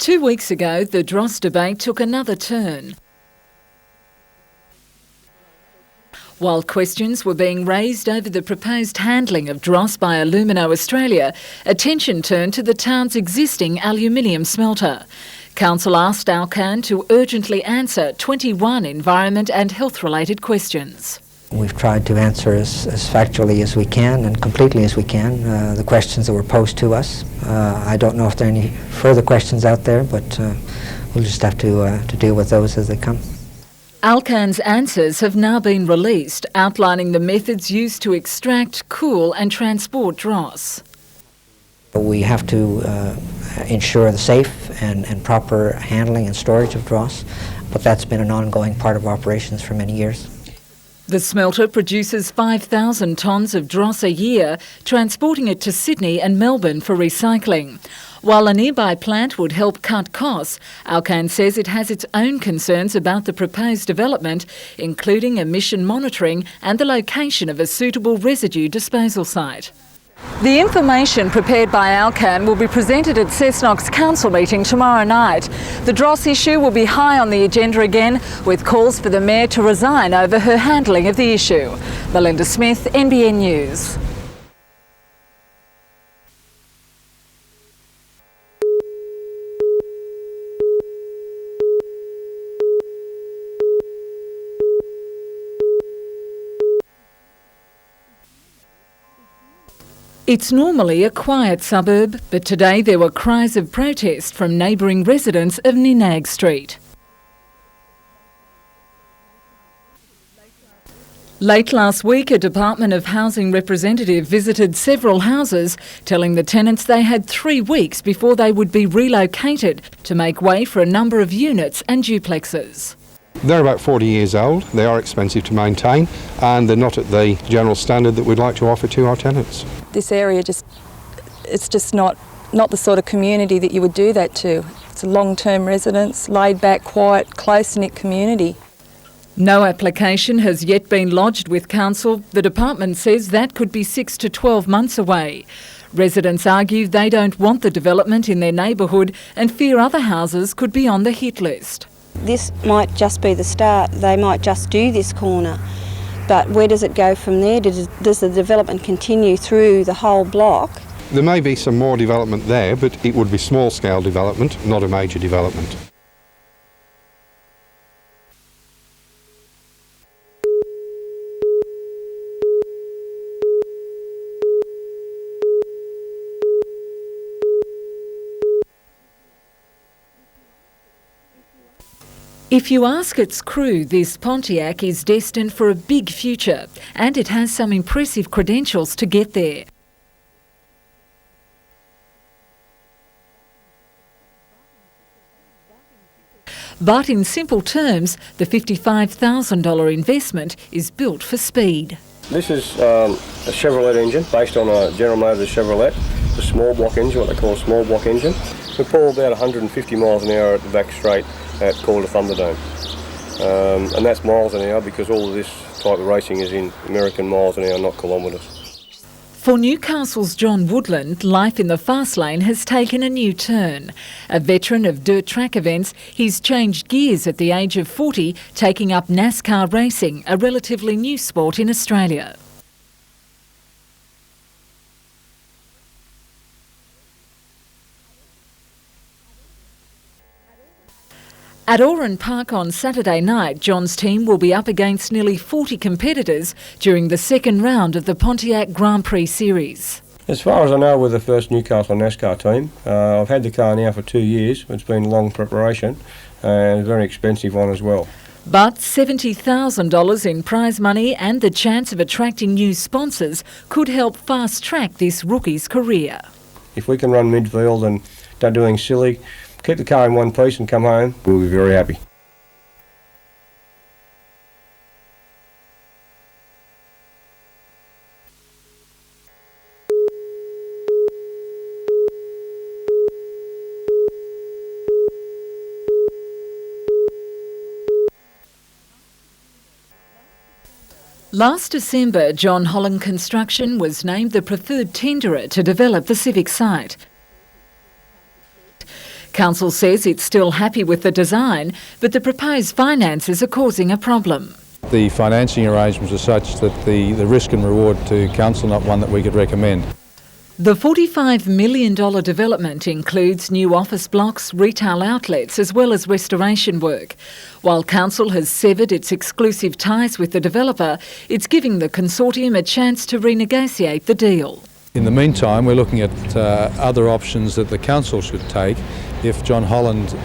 2 weeks ago, the dross debate took another turn. While questions were being raised over the proposed handling of dross by Alumino Australia, attention turned to the town's existing aluminium smelter. Council asked Alcan to urgently answer 21 environment and health-related questions. We've tried to answer as factually as we can and completely as we can the questions that were posed to us. I don't know if there are any further questions out there, but we'll just have to deal with those as they come. Alcan's answers have now been released, outlining the methods used to extract, cool and transport dross. We have to ensure the safe and proper handling and storage of dross, but that's been an ongoing part of operations for many years. The smelter produces 5,000 tonnes of dross a year, transporting it to Sydney and Melbourne for recycling. While a nearby plant would help cut costs, Alcan says it has its own concerns about the proposed development, including emission monitoring and the location of a suitable residue disposal site. The information prepared by Alcan will be presented at Cessnock's council meeting tomorrow night. The dross issue will be high on the agenda again, with calls for the Mayor to resign over her handling of the issue. Melinda Smith, NBN News. It's normally a quiet suburb, but today there were cries of protest from neighbouring residents of Ninag Street. Late last week, a Department of Housing representative visited several houses, telling the tenants they had 3 weeks before they would be relocated to make way for a number of units and duplexes. They're about 40 years old, they are expensive to maintain, and they're not at the general standard that we'd like to offer to our tenants. This area it's just not the sort of community that you would do that to. It's a long-term residence, laid-back, quiet, close-knit community. No application has yet been lodged with council. The department says that could be 6 to 12 months away. Residents argue they don't want the development in their neighbourhood and fear other houses could be on the hit list. This might just be the start. They might just do this corner. But where does it go from there? Does the development continue through the whole block? There may be some more development there, but it would be small-scale development, not a major development. If you ask its crew, this Pontiac is destined for a big future, and it has some impressive credentials to get there. But in simple terms, the $55,000 investment is built for speed. This is a Chevrolet engine based on a General Motors Chevrolet, a small block engine, what they call a small block engine. We pull about 150 miles an hour at the back straight at called a Thunderdome. And that's miles an hour because all of this type of racing is in American miles an hour, not kilometres. For Newcastle's John Woodland, life in the fast lane has taken a new turn. A veteran of dirt track events, he's changed gears at the age of 40, taking up NASCAR racing, a relatively new sport in Australia. At Oran Park on Saturday night, John's team will be up against nearly 40 competitors during the second round of the Pontiac Grand Prix Series. As far as I know, we're the first Newcastle NASCAR team. I've had the car now for 2 years. It's been a long preparation and a very expensive one as well. But $70,000 in prize money and the chance of attracting new sponsors could help fast-track this rookie's career. If we can run midfield and don't do anything silly, keep the car in one piece and come home, we'll be very happy. Last December, John Holland Construction was named the preferred tenderer to develop the civic site. Council says it's still happy with the design, but the proposed finances are causing a problem. The financing arrangements are such that the risk and reward to council not one that we could recommend. The $45 million development includes new office blocks, retail outlets as well as restoration work. While council has severed its exclusive ties with the developer, it's giving the consortium a chance to renegotiate the deal. In the meantime, we're looking at other options that the council should take if John Holland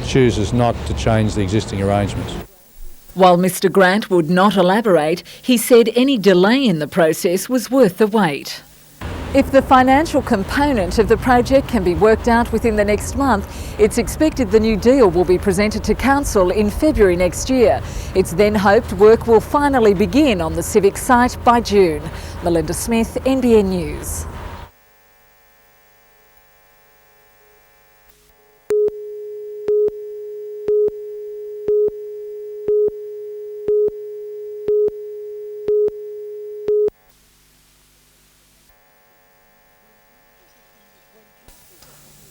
chooses not to change the existing arrangements. While Mr Grant would not elaborate, he said any delay in the process was worth the wait. If the financial component of the project can be worked out within the next month, it's expected the new deal will be presented to Council in February next year. It's then hoped work will finally begin on the civic site by June. Melinda Smith, NBN News.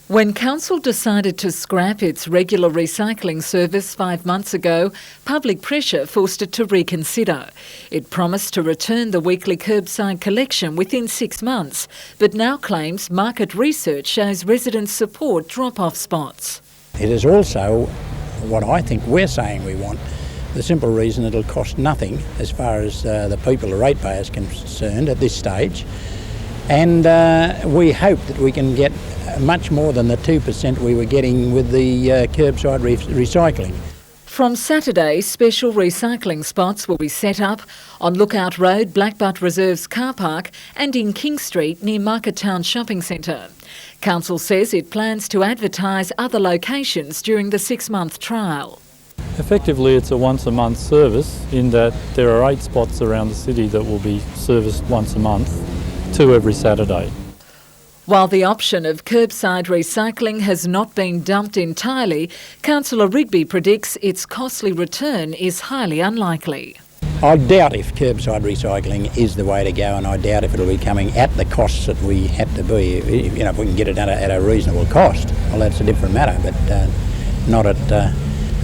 When Council decided to scrap its regular recycling service 5 months ago, public pressure forced it to reconsider. It promised to return the weekly curbside collection within 6 months, but now claims market research shows residents support drop-off spots. It is also what I think we're saying we want. The simple reason it'll cost nothing as far as the people, the ratepayers, concerned at this stage. And we hope that we can get much more than the 2% we were getting with the curbside recycling. From Saturday, special recycling spots will be set up on Lookout Road, Blackbutt Reserves car park and in King Street near Market Town Shopping Centre. Council says it plans to advertise other locations during the 6-month trial. Effectively, it's a once-a-month service in that there are 8 spots around the city that will be serviced once a month, 2 every Saturday. While the option of curbside recycling has not been dumped entirely, Councillor Rigby predicts its costly return is highly unlikely. I doubt if curbside recycling is the way to go, and I doubt if it'll be coming at the costs that we had to be. You know, if we can get it at a reasonable cost, well, that's a different matter, but not at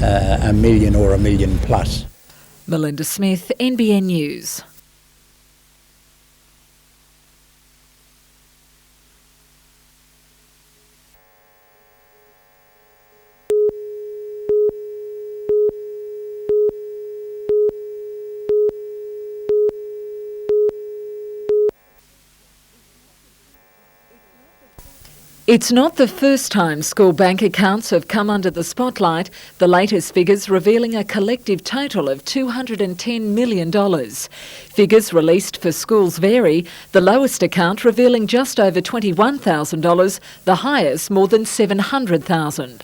$1 million or $1 million plus. Melinda Smith, NBN News. It's not the first time school bank accounts have come under the spotlight, the latest figures revealing a collective total of $210 million. Figures released for schools vary, the lowest account revealing just over $21,000, the highest more than $700,000.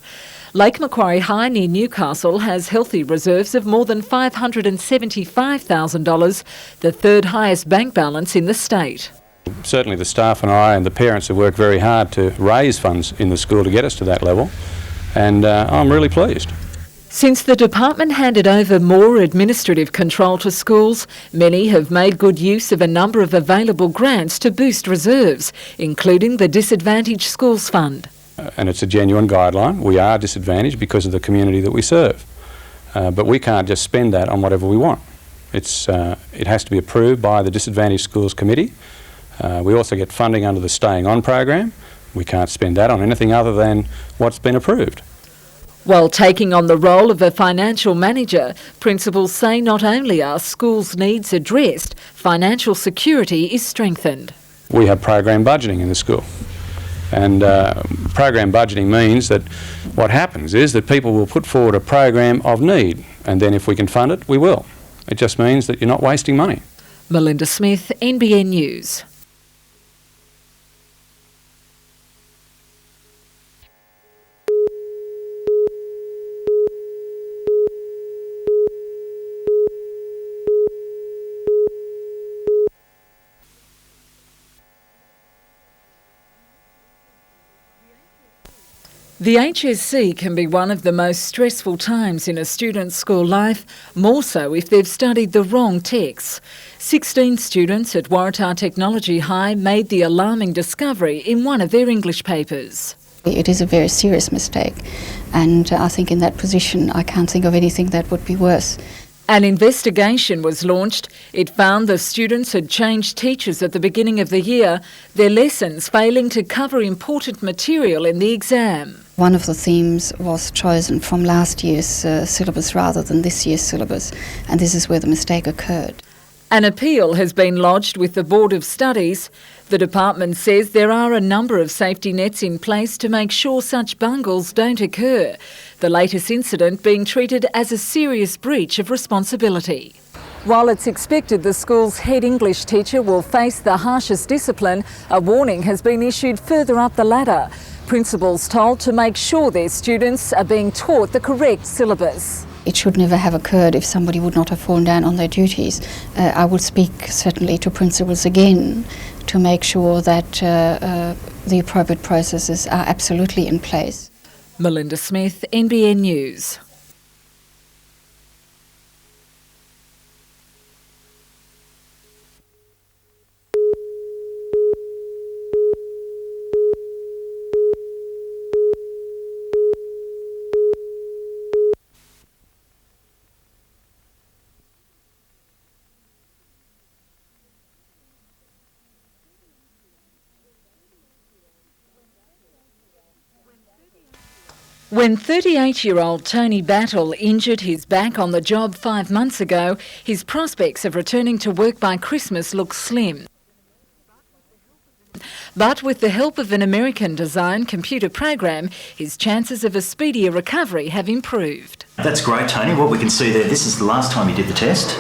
Lake Macquarie High near Newcastle has healthy reserves of more than $575,000, the third highest bank balance in the state. Certainly the staff and I and the parents have worked very hard to raise funds in the school to get us to that level, and I'm really pleased. Since the department handed over more administrative control to schools, many have made good use of a number of available grants to boost reserves, including the Disadvantaged Schools Fund. And it's a genuine guideline. We are disadvantaged because of the community that we serve, but we can't just spend that on whatever we want. It has to be approved by the Disadvantaged Schools Committee. We also get funding under the Staying On program. We can't spend that on anything other than what's been approved. While taking on the role of a financial manager, principals say not only are schools' needs addressed, financial security is strengthened. We have program budgeting in the school. And program budgeting means that what happens is that people will put forward a program of need, and then if we can fund it, we will. It just means that you're not wasting money. Melinda Smith, NBN News. The HSC can be one of the most stressful times in a student's school life, more so if they've studied the wrong texts. 16 students at Waratah Technology High made the alarming discovery in one of their English papers. It is a very serious mistake, and I think in that position I can't think of anything that would be worse. An investigation was launched. It found the students had changed teachers at the beginning of the year, their lessons failing to cover important material in the exam. One of the themes was chosen from last year's syllabus rather than this year's syllabus, and this is where the mistake occurred. An appeal has been lodged with the Board of Studies. The department says there are a number of safety nets in place to make sure such bungles don't occur, the latest incident being treated as a serious breach of responsibility. While it's expected the school's head English teacher will face the harshest discipline, a warning has been issued further up the ladder. Principals told to make sure their students are being taught the correct syllabus. It should never have occurred if somebody would not have fallen down on their duties. I would speak certainly to principals again to make sure that the appropriate processes are absolutely in place. Melinda Smith, NBN News. When 38-year-old Tony Battle injured his back on the job 5 months ago, his prospects of returning to work by Christmas look slim. But with the help of an American-designed computer program, his chances of a speedier recovery have improved. That's great, Tony. What we can see there, this is the last time you did the test.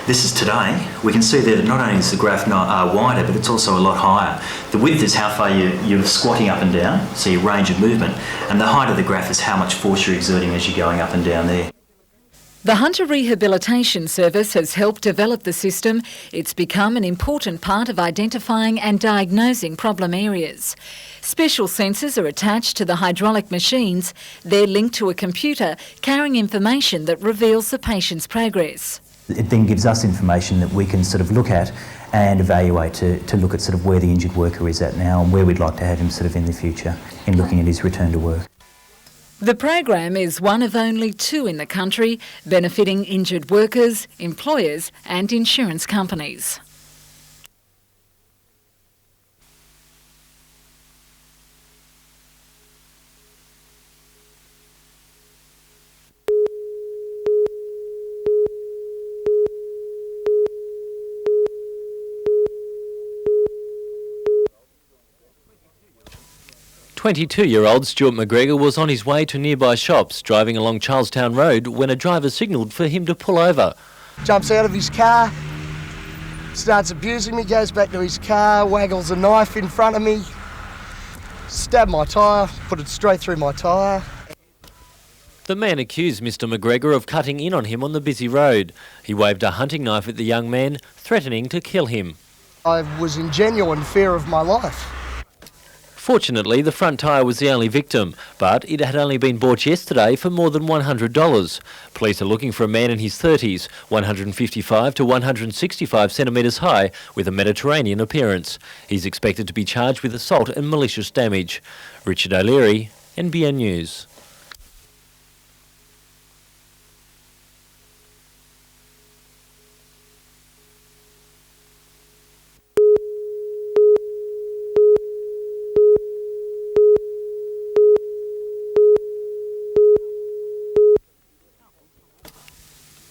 This is today. We can see there that not only is the graph wider, but it's also a lot higher. The width is how far you're squatting up and down, so your range of movement, and the height of the graph is how much force you're exerting as you're going up and down there. The Hunter Rehabilitation Service has helped develop the system. It's become an important part of identifying and diagnosing problem areas. Special sensors are attached to the hydraulic machines. They're linked to a computer carrying information that reveals the patient's progress. It then gives us information that we can sort of look at and evaluate to look at sort of where the injured worker is at now and where we'd like to have him sort of in the future in looking at his return to work. The program is one of only 2 in the country, benefiting injured workers, employers and insurance companies. "22-year-old Stuart McGregor was on his way to nearby shops, driving along Charlestown Road when a driver signalled for him to pull over. Jumps out of his car, starts abusing me, goes back to his car, waggles a knife in front of me, stabbed my tyre, put it straight through my tyre. The man accused Mr McGregor of cutting in on him on the busy road. He waved a hunting knife at the young man, threatening to kill him. I was in genuine fear of my life. Fortunately, the front tyre was the only victim, but it had only been bought yesterday for more than $100. Police are looking for a man in his 30s, 155 to 165 centimetres high, with a Mediterranean appearance. He's expected to be charged with assault and malicious damage. Richard O'Leary, NBN News.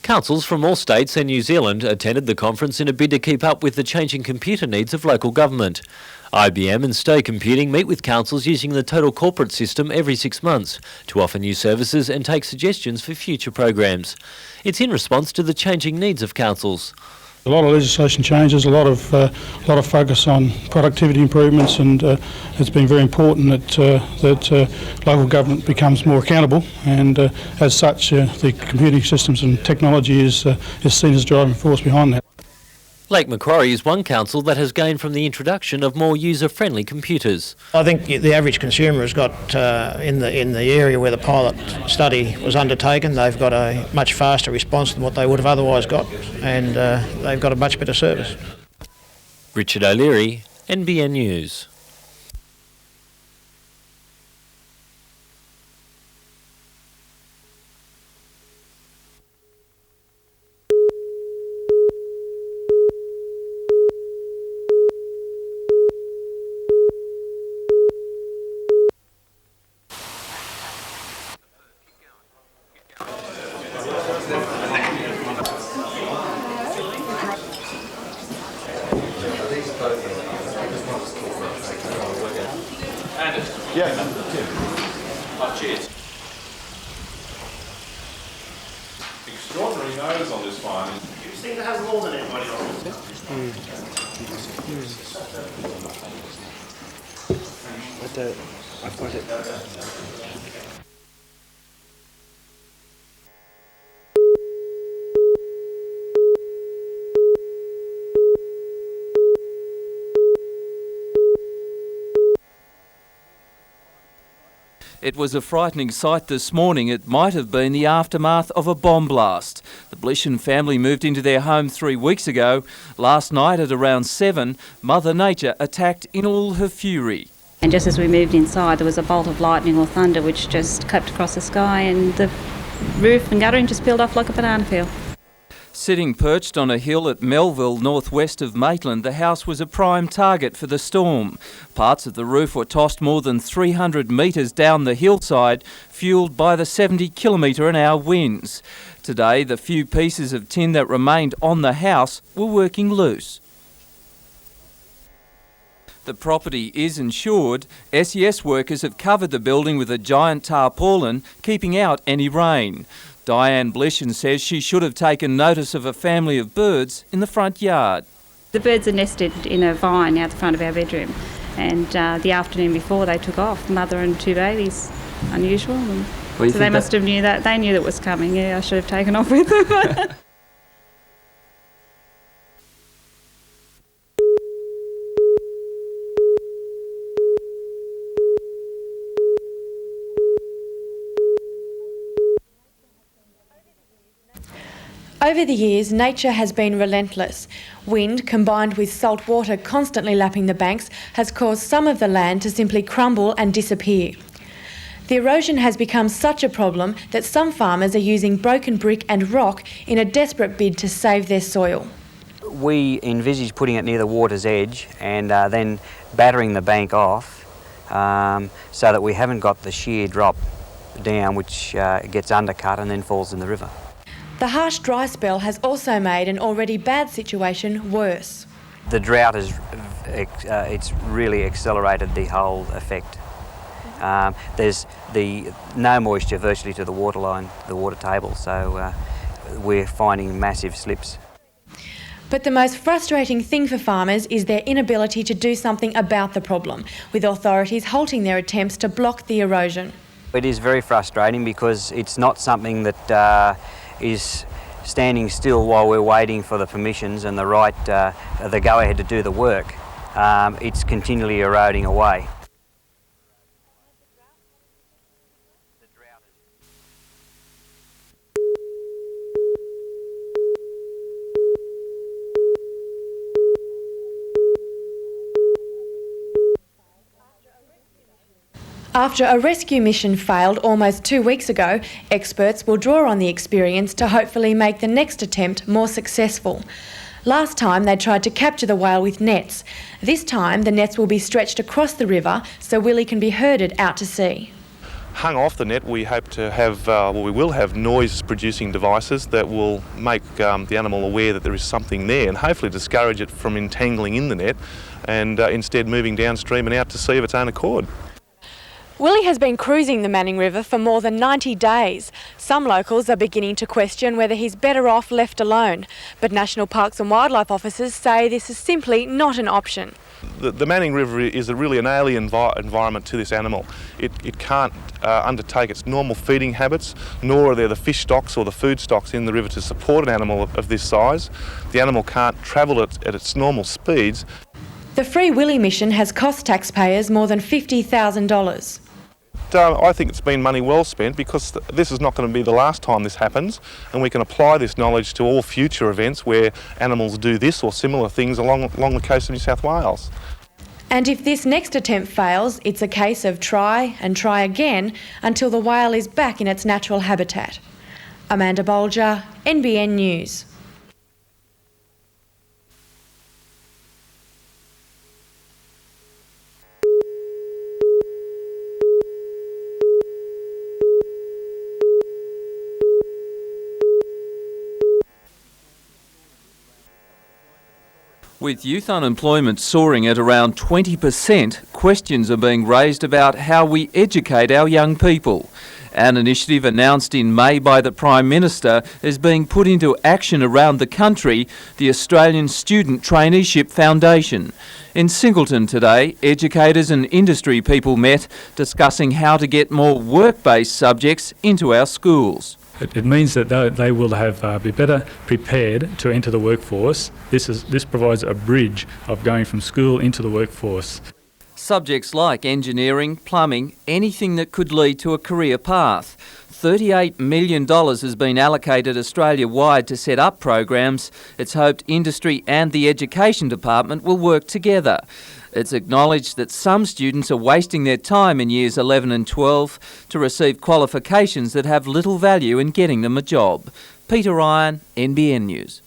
Councils from all states and New Zealand attended the conference in a bid to keep up with the changing computer needs of local government. IBM and Stay Computing meet with councils using the total corporate system every 6 months to offer new services and take suggestions for future programs. It's in response to the changing needs of councils. A lot of legislation changes, a lot of focus on productivity improvements, and it's been very important that local government becomes more accountable, and as such the computing systems and technology is seen as a driving force behind that. Lake Macquarie is one council that has gained from the introduction of more user-friendly computers. I think the average consumer has got, in the area where the pilot study was undertaken, they've got a much faster response than what they would have otherwise got, and they've got a much better service. Richard O'Leary, NBN News. Yeah. Cheers. Extraordinary nose on this one. You seem to have more than anybody else. I find it. It was a frightening sight this morning. It might have been the aftermath of a bomb blast. The Blishen family moved into their home 3 weeks ago. Last night at around 7, Mother Nature attacked in all her fury. And just as we moved inside, there was a bolt of lightning or thunder which just crept across the sky, and the roof and guttering just peeled off like a banana peel. Sitting perched on a hill at Melville, northwest of Maitland, the house was a prime target for the storm. Parts of the roof were tossed more than 300 metres down the hillside, fuelled by the 70-kilometre-an-hour winds. Today, the few pieces of tin that remained on the house were working loose. The property is insured. SES workers have covered the building with a giant tarpaulin, keeping out any rain. Diane Blishen says she should have taken notice of a family of birds in the front yard. The birds are nested in a vine out the front of our bedroom, and the afternoon before they took off, mother and 2 babies. Unusual. So they must have knew that. They knew that was coming. Yeah, I should have taken off with them. Over the years, nature has been relentless. Wind, combined with salt water constantly lapping the banks, has caused some of the land to simply crumble and disappear. The erosion has become such a problem that some farmers are using broken brick and rock in a desperate bid to save their soil. We envisage putting it near the water's edge and then battering the bank off so that we haven't got the sheer drop down which gets undercut and then falls in the river. The harsh dry spell has also made an already bad situation worse. The drought has it's really accelerated the whole effect. There's no moisture virtually to the waterline, the water table, so we're finding massive slips. But the most frustrating thing for farmers is their inability to do something about the problem, with authorities halting their attempts to block the erosion. It is very frustrating because it's not something that is standing still while we're waiting for the permissions and the right, the go-ahead to do the work. It's continually eroding away. After a rescue mission failed almost 2 weeks ago, experts will draw on the experience to hopefully make the next attempt more successful. Last time they tried to capture the whale with nets. This time the nets will be stretched across the river so Willie can be herded out to sea. Hung off the net, we hope to have, we will have noise-producing devices that will make the animal aware that there is something there and hopefully discourage it from entangling in the net and instead moving downstream and out to sea of its own accord. Willie has been cruising the Manning River for more than 90 days. Some locals are beginning to question whether he's better off left alone, but National Parks and Wildlife officers say this is simply not an option. The Manning River is really an alien environment to this animal. It can't undertake its normal feeding habits, nor are there the fish stocks or the food stocks in the river to support an animal of this size. The animal can't travel at its normal speeds. The Free Willie mission has cost taxpayers more than $50,000. I think it's been money well spent because this is not going to be the last time this happens, and we can apply this knowledge to all future events where animals do this or similar things along the coast of New South Wales. And if this next attempt fails, it's a case of try and try again until the whale is back in its natural habitat. Amanda Bolger, NBN News. With youth unemployment soaring at around 20%, questions are being raised about how we educate our young people. An initiative announced in May by the Prime Minister is being put into action around the country, the Australian Student Traineeship Foundation. In Singleton today, educators and industry people met discussing how to get more work-based subjects into our schools. It means that they will be better prepared to enter the workforce. This provides a bridge of going from school into the workforce. Subjects like engineering, plumbing, anything that could lead to a career path. $38 million has been allocated Australia-wide to set up programs. It's hoped industry and the Education Department will work together. It's acknowledged that some students are wasting their time in years 11 and 12 to receive qualifications that have little value in getting them a job. Peter Ryan, NBN News.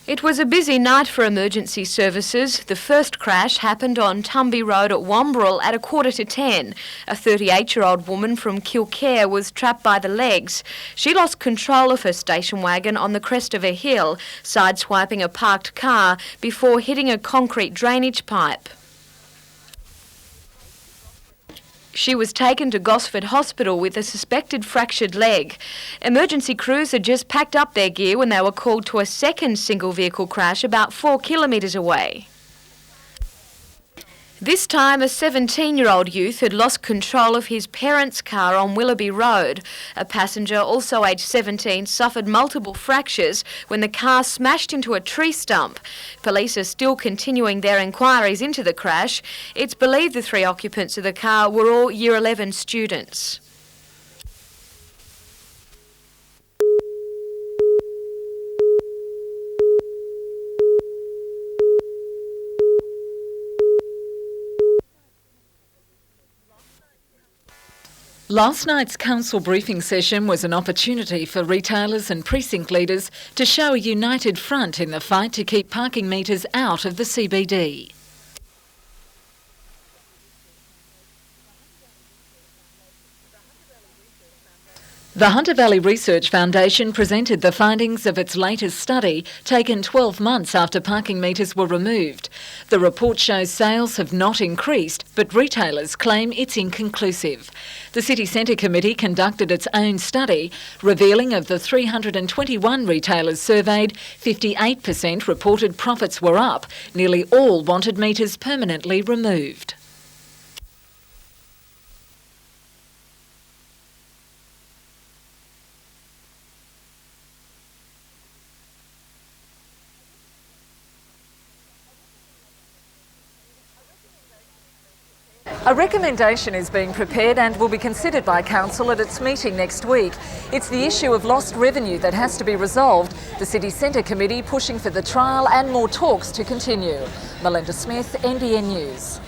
It was a busy night for emergency services. The first crash happened on Tumby Road at Womberall at 9:45. A 38-year-old woman from Kilcare was trapped by the legs. She lost control of her station wagon on the crest of a hill, sideswiping a parked car before hitting a concrete drainage pipe. She was taken to Gosford Hospital with a suspected fractured leg. Emergency crews had just packed up their gear when they were called to a second single vehicle crash about 4 kilometres away. This time, a 17-year-old youth had lost control of his parents' car on Willoughby Road. A passenger, also aged 17, suffered multiple fractures when the car smashed into a tree stump. Police are still continuing their inquiries into the crash. It's believed the 3 occupants of the car were all Year 11 students. Last night's council briefing session was an opportunity for retailers and precinct leaders to show a united front in the fight to keep parking meters out of the CBD. The Hunter Valley Research Foundation presented the findings of its latest study, taken 12 months after parking meters were removed. The report shows sales have not increased, but retailers claim it's inconclusive. The City Centre Committee conducted its own study, revealing of the 321 retailers surveyed, 58% reported profits were up. Nearly all wanted meters permanently removed. A recommendation is being prepared and will be considered by Council at its meeting next week. It's the issue of lost revenue that has to be resolved. The City Centre Committee pushing for the trial and more talks to continue. Melinda Smith, NBN News.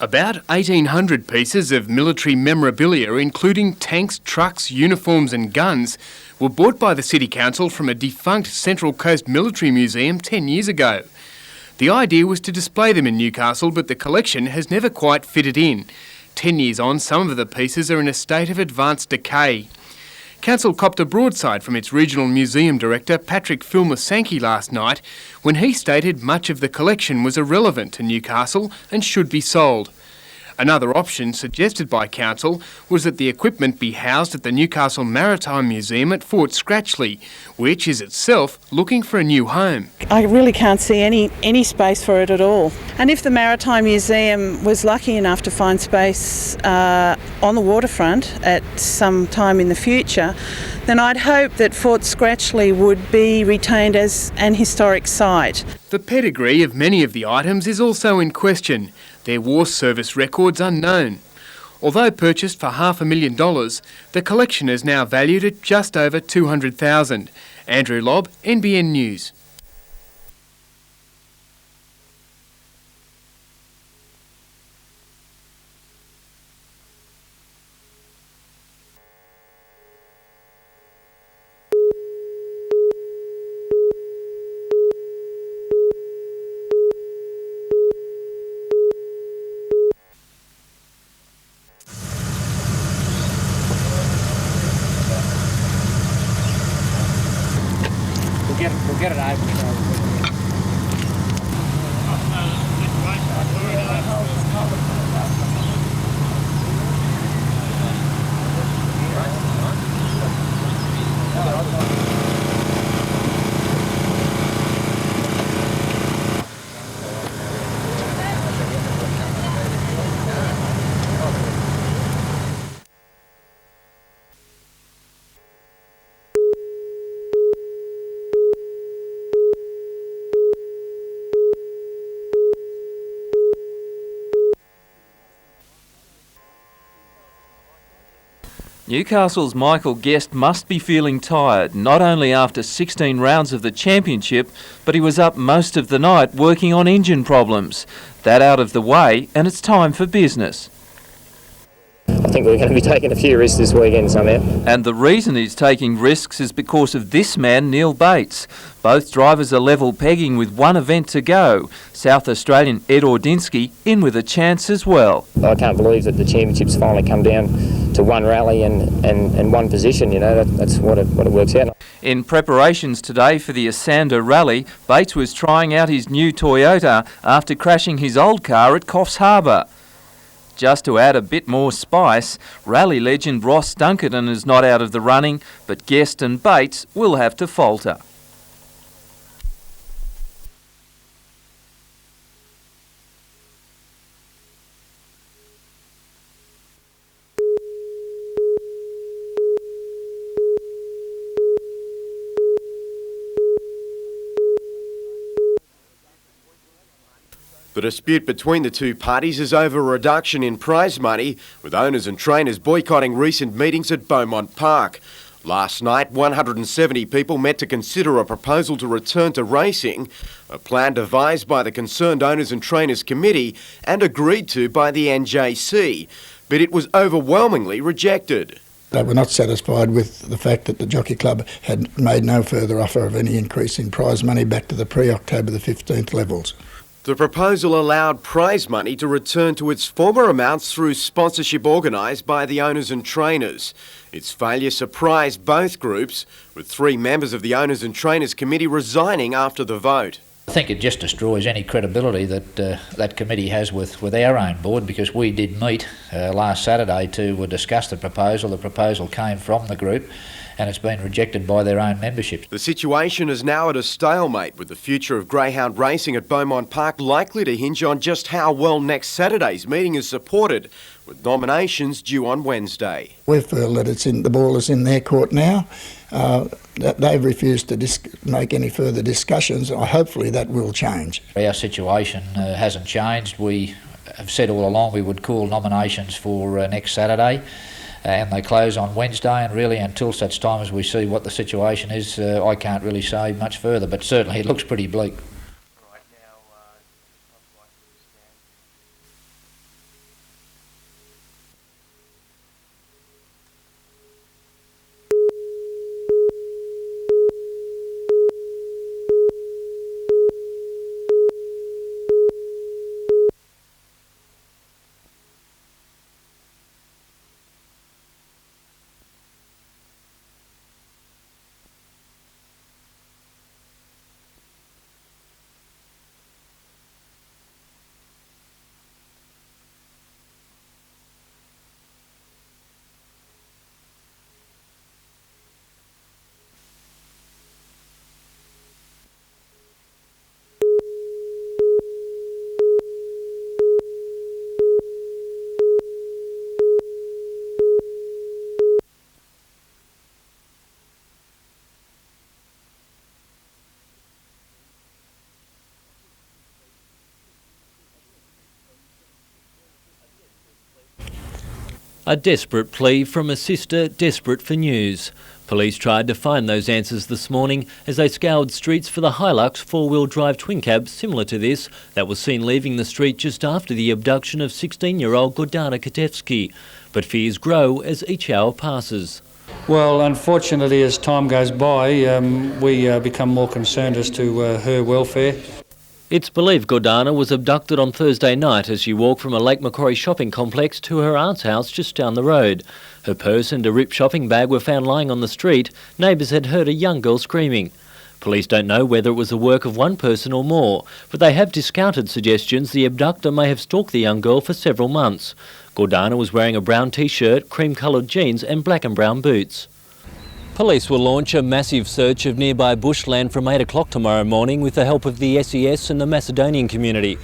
About 1,800 pieces of military memorabilia, including tanks, trucks, uniforms and guns, were bought by the City Council from a defunct Central Coast Military Museum 10 years ago. The idea was to display them in Newcastle, but the collection has never quite fitted in. 10 years on, some of the pieces are in a state of advanced decay. Council copped a broadside from its regional museum director Patrick Filmer-Sankey last night when he stated much of the collection was irrelevant to Newcastle and should be sold. Another option suggested by Council was that the equipment be housed at the Newcastle Maritime Museum at Fort Scratchley, which is itself looking for a new home. I really can't see any space for it at all. And if the Maritime Museum was lucky enough to find space on the waterfront at some time in the future, then I'd hope that Fort Scratchley would be retained as an historic site. The pedigree of many of the items is also in question, their war service records unknown. Although purchased for $500,000, the collection is now valued at just over $200,000, Andrew Lobb, NBN News. We'll get it over. Newcastle's Michael Guest must be feeling tired, not only after 16 rounds of the championship, but he was up most of the night working on engine problems. That out of the way, and it's time for business. I think we're going to be taking a few risks this weekend somehow. And the reason he's taking risks is because of this man, Neil Bates. Both drivers are level pegging with one event to go. South Australian Ed Ordinsky in with a chance as well. I can't believe that the championship's finally come down to one rally and one position, you know, that's what it works out. In preparations today for the Asander Rally, Bates was trying out his new Toyota after crashing his old car at Coffs Harbour. Just to add a bit more spice, rally legend Ross Dunkerton is not out of the running, but Guest and Bates will have to falter. The dispute between the two parties is over a reduction in prize money, with owners and trainers boycotting recent meetings at Beaumont Park. Last night, 170 people met to consider a proposal to return to racing, a plan devised by the Concerned Owners and Trainers Committee and agreed to by the NJC, but it was overwhelmingly rejected. They were not satisfied with the fact that the Jockey Club had made no further offer of any increase in prize money back to the pre-October the 15th levels. The proposal allowed prize money to return to its former amounts through sponsorship organised by the owners and trainers. Its failure surprised both groups, with 3 members of the Owners and Trainers Committee resigning after the vote. I think it just destroys any credibility that that committee has with our own board, because we did meet last Saturday to discuss the proposal. The proposal came from the group and it's been rejected by their own membership. The situation is now at a stalemate, with the future of greyhound racing at Beaumont Park likely to hinge on just how well next Saturday's meeting is supported, with nominations due on Wednesday. We feel that the ball is in their court now. They've refused to make any further discussions. Hopefully that will change. Our situation hasn't changed. We have said all along we would call nominations for next Saturday. And they close on Wednesday, and really until such time as we see what the situation is, I can't really say much further, but certainly it looks pretty bleak. A desperate plea from a sister desperate for news. Police tried to find those answers this morning as they scoured streets for the Hilux four-wheel drive twin cab similar to this that was seen leaving the street just after the abduction of 16-year-old Gordana Katevsky. But fears grow as each hour passes. Well, unfortunately, as time goes by, we become more concerned as to her welfare. It's believed Gordana was abducted on Thursday night as she walked from a Lake Macquarie shopping complex to her aunt's house just down the road. Her purse and a ripped shopping bag were found lying on the street. Neighbours had heard a young girl screaming. Police don't know whether it was the work of one person or more, but they have discounted suggestions the abductor may have stalked the young girl for several months. Gordana was wearing a brown t-shirt, cream-coloured jeans and black and brown boots. Police will launch a massive search of nearby bushland from 8 o'clock tomorrow morning with the help of the SES and the Macedonian community.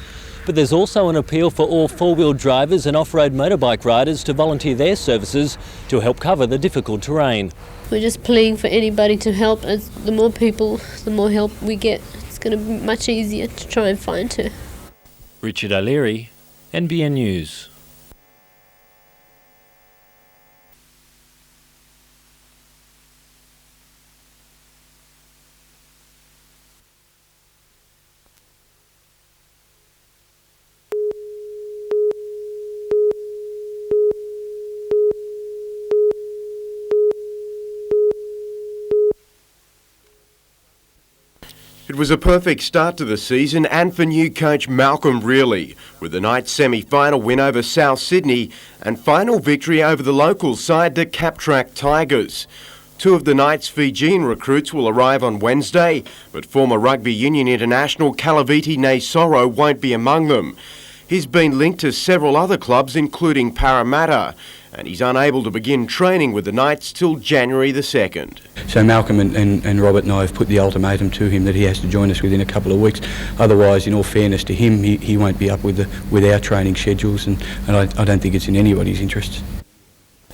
But there's also an appeal for all four-wheel drivers and off-road motorbike riders to volunteer their services to help cover the difficult terrain. We're just pleading for anybody to help. As the more people, the more help we get. It's going to be much easier to try and find her. Richard O'Leary, NBN News. It was a perfect start to the season and for new coach Malcolm Reilly, with the night's semi-final win over South Sydney and final victory over the local side, the Captrack Tigers. Two of the night's Fijian recruits will arrive on Wednesday, but former rugby union international Kalaviti Naisoro won't be among them. He's been linked to several other clubs, including Parramatta, and he's unable to begin training with the Knights till January the 2nd. So Malcolm and Robert and I have put the ultimatum to him that he has to join us within a couple of weeks. Otherwise, in all fairness to him, he won't be up with our training schedules, and I don't think it's in anybody's interest.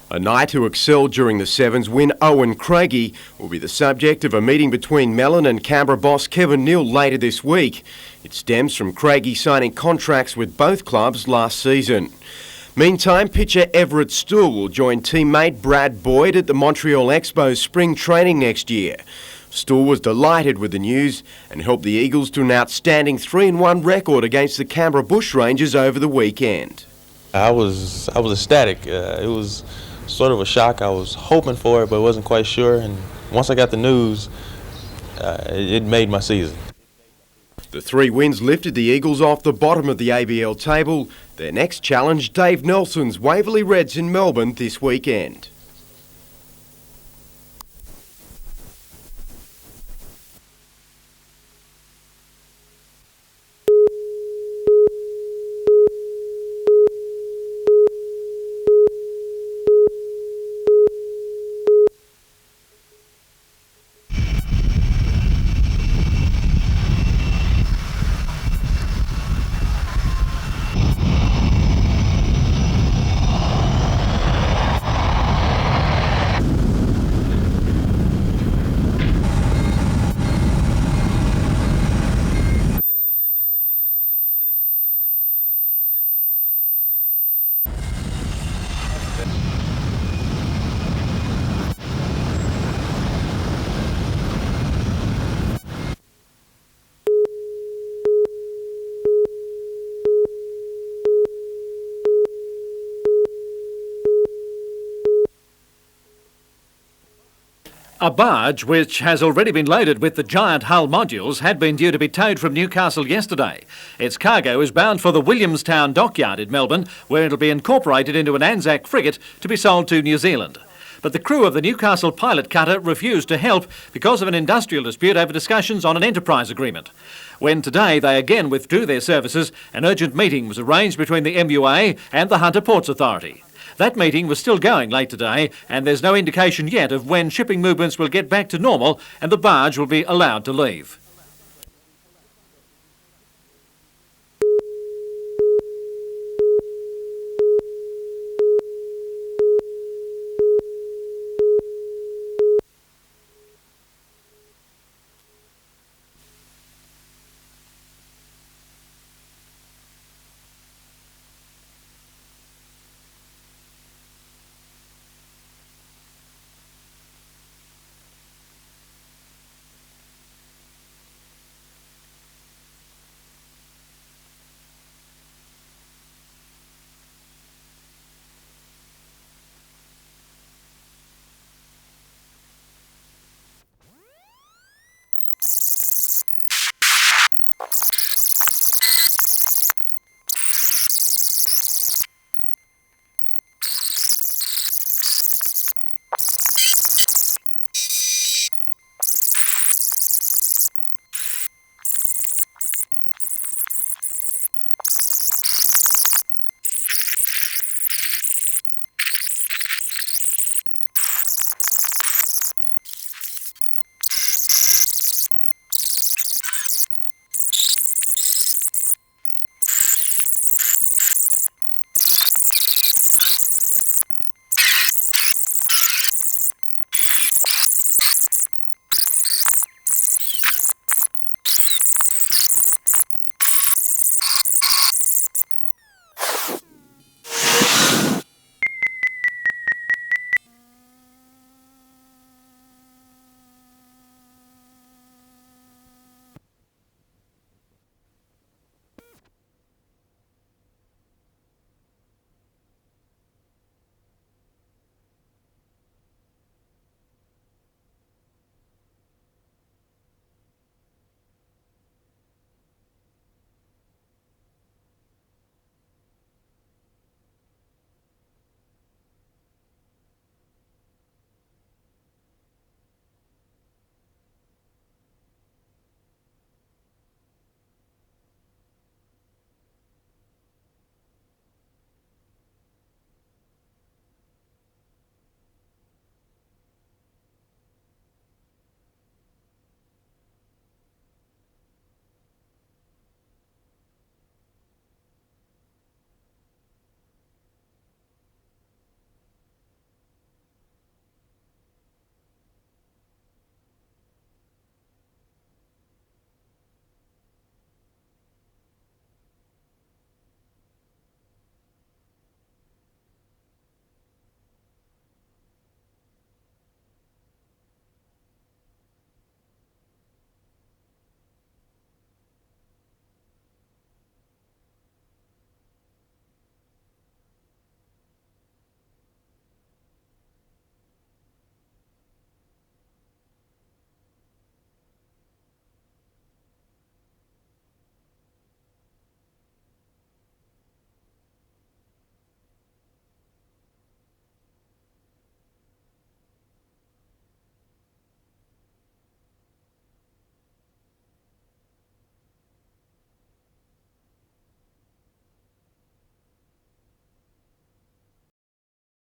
A Knight who excelled during the Sevens win, Owen Craigie, will be the subject of a meeting between Mellon and Canberra boss Kevin Neal later this week. It stems from Craigie signing contracts with both clubs last season. Meantime, pitcher Everett Stool will join teammate Brad Boyd at the Montreal Expo's spring training next year. Stool was delighted with the news and helped the Eagles to an outstanding 3-1 record against the Canberra Bushrangers over the weekend. I was ecstatic. It was sort of a shock. I was hoping for it, but wasn't quite sure. And once I got the news, it made my season. The 3 wins lifted the Eagles off the bottom of the ABL table. Their next challenge, Dave Nelson's Waverley Reds in Melbourne this weekend. A barge, which has already been loaded with the giant hull modules, had been due to be towed from Newcastle yesterday. Its cargo is bound for the Williamstown dockyard in Melbourne, where it'll be incorporated into an Anzac frigate to be sold to New Zealand. But the crew of the Newcastle pilot cutter refused to help because of an industrial dispute over discussions on an enterprise agreement. When today they again withdrew their services, an urgent meeting was arranged between the MUA and the Hunter Ports Authority. That meeting was still going late today, and there's no indication yet of when shipping movements will get back to normal and the barge will be allowed to leave.